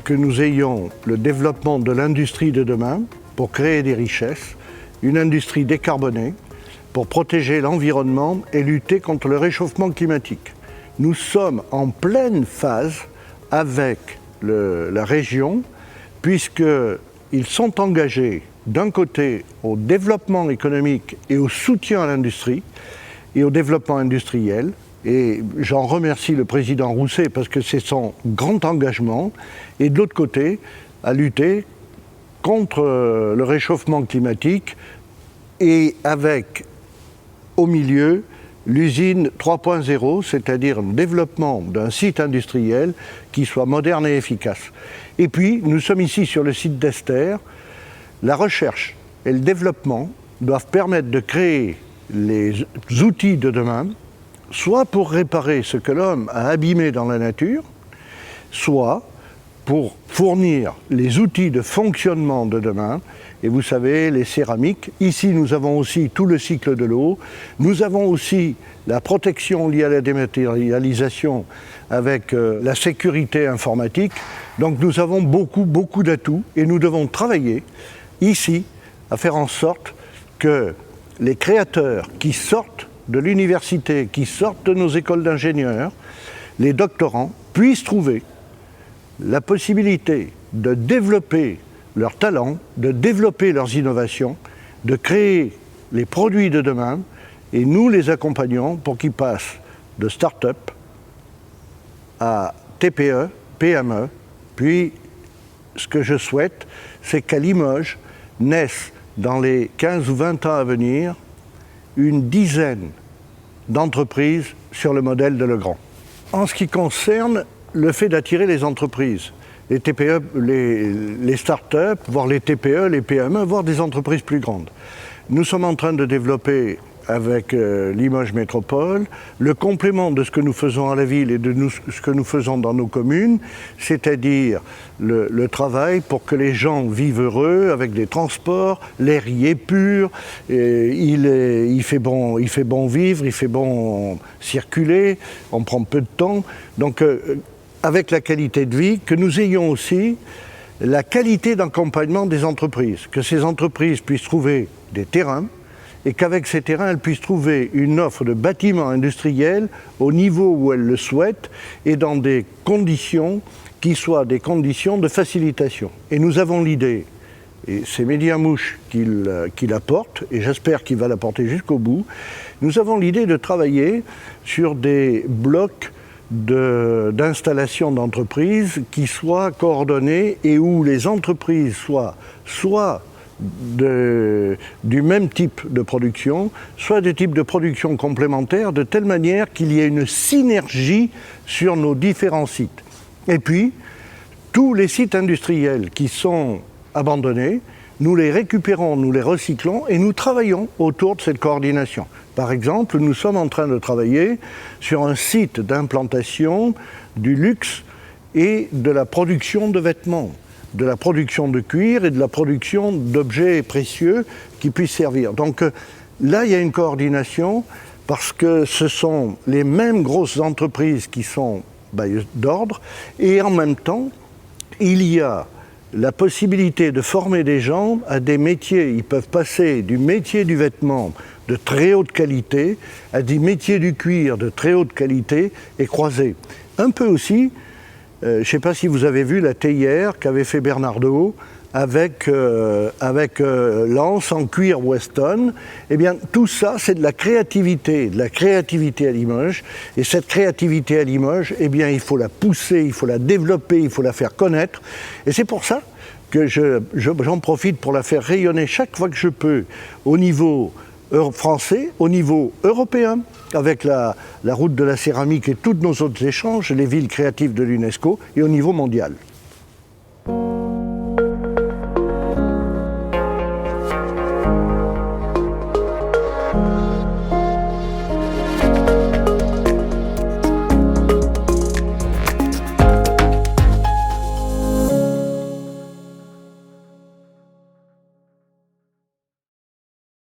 que nous ayons le développement de l'industrie de demain pour créer des richesses, une industrie décarbonée pour protéger l'environnement et lutter contre le réchauffement climatique. Nous sommes en pleine phase avec la région puisqu'ils sont engagés d'un côté au développement économique et au soutien à l'industrie et au développement industriel. Et j'en remercie le président Rousset parce que c'est son grand engagement. Et de l'autre côté, à lutter contre le réchauffement climatique et avec, au milieu, l'usine 3.0, c'est-à-dire le développement d'un site industriel qui soit moderne et efficace. Et puis, nous sommes ici sur le site d'Esther. La recherche et le développement doivent permettre de créer les outils de demain, soit pour réparer ce que l'homme a abîmé dans la nature, soit pour fournir les outils de fonctionnement de demain. Et vous savez, les céramiques, ici nous avons aussi tout le cycle de l'eau, nous avons aussi la protection liée à la dématérialisation avec la sécurité informatique. Donc nous avons beaucoup d'atouts et nous devons travailler ici à faire en sorte que les créateurs qui sortent de l'université, qui sortent de nos écoles d'ingénieurs, les doctorants, puissent trouver la possibilité de développer leurs talents, de développer leurs innovations, de créer les produits de demain, et nous les accompagnons pour qu'ils passent de start-up à TPE, PME. Puis, ce que je souhaite, c'est qu'à Limoges naissent dans les 15 ou 20 ans à venir une dizaine d'entreprises sur le modèle de Legrand. En ce qui concerne le fait d'attirer les entreprises, les TPE, les start-up, voire les TPE, les PME, voire des entreprises plus grandes. Nous sommes en train de développer avec Limoges Métropole le complément de ce que nous faisons à la ville et de ce que nous faisons dans nos communes, c'est-à-dire le travail pour que les gens vivent heureux avec des transports, l'air y est pur, il fait bon vivre, il fait bon circuler, on prend peu de temps. Donc avec la qualité de vie, que nous ayons aussi la qualité d'accompagnement des entreprises, que ces entreprises puissent trouver des terrains et qu'avec ces terrains, elles puissent trouver une offre de bâtiments industriels au niveau où elles le souhaitent et dans des conditions qui soient des conditions de facilitation. Et nous avons l'idée, et c'est Mehdi Hammouche qui l'apporte, et j'espère qu'il va l'apporter jusqu'au bout, nous avons l'idée de travailler sur des blocs d'installation d'entreprises qui soient coordonnés et où les entreprises soient soit du même type de production, soit des types de production complémentaires, de telle manière qu'il y ait une synergie sur nos différents sites. Et puis, tous les sites industriels qui sont abandonnés, nous les récupérons, nous les recyclons et nous travaillons autour de cette coordination. Par exemple, nous sommes en train de travailler sur un site d'implantation du luxe et de la production de vêtements, de la production de cuir et de la production d'objets précieux qui puissent servir. Donc là, il y a une coordination parce que ce sont les mêmes grosses entreprises qui sont d'ordre et en même temps, il y a la possibilité de former des gens à des métiers. Ils peuvent passer du métier du vêtement de très haute qualité à des métiers du cuir de très haute qualité et croisés. Un peu aussi, je ne sais pas si vous avez vu la théière qu'avait fait Bernardo avec l'anse en cuir Weston. Eh bien, tout ça, c'est de la créativité à Limoges. Et cette créativité à Limoges, eh bien, il faut la pousser, il faut la développer, il faut la faire connaître. Et c'est pour ça que j'en profite pour la faire rayonner chaque fois que je peux au niveau français, au niveau européen, avec la route de la céramique et tous nos autres échanges, les villes créatives de l'UNESCO, et au niveau mondial.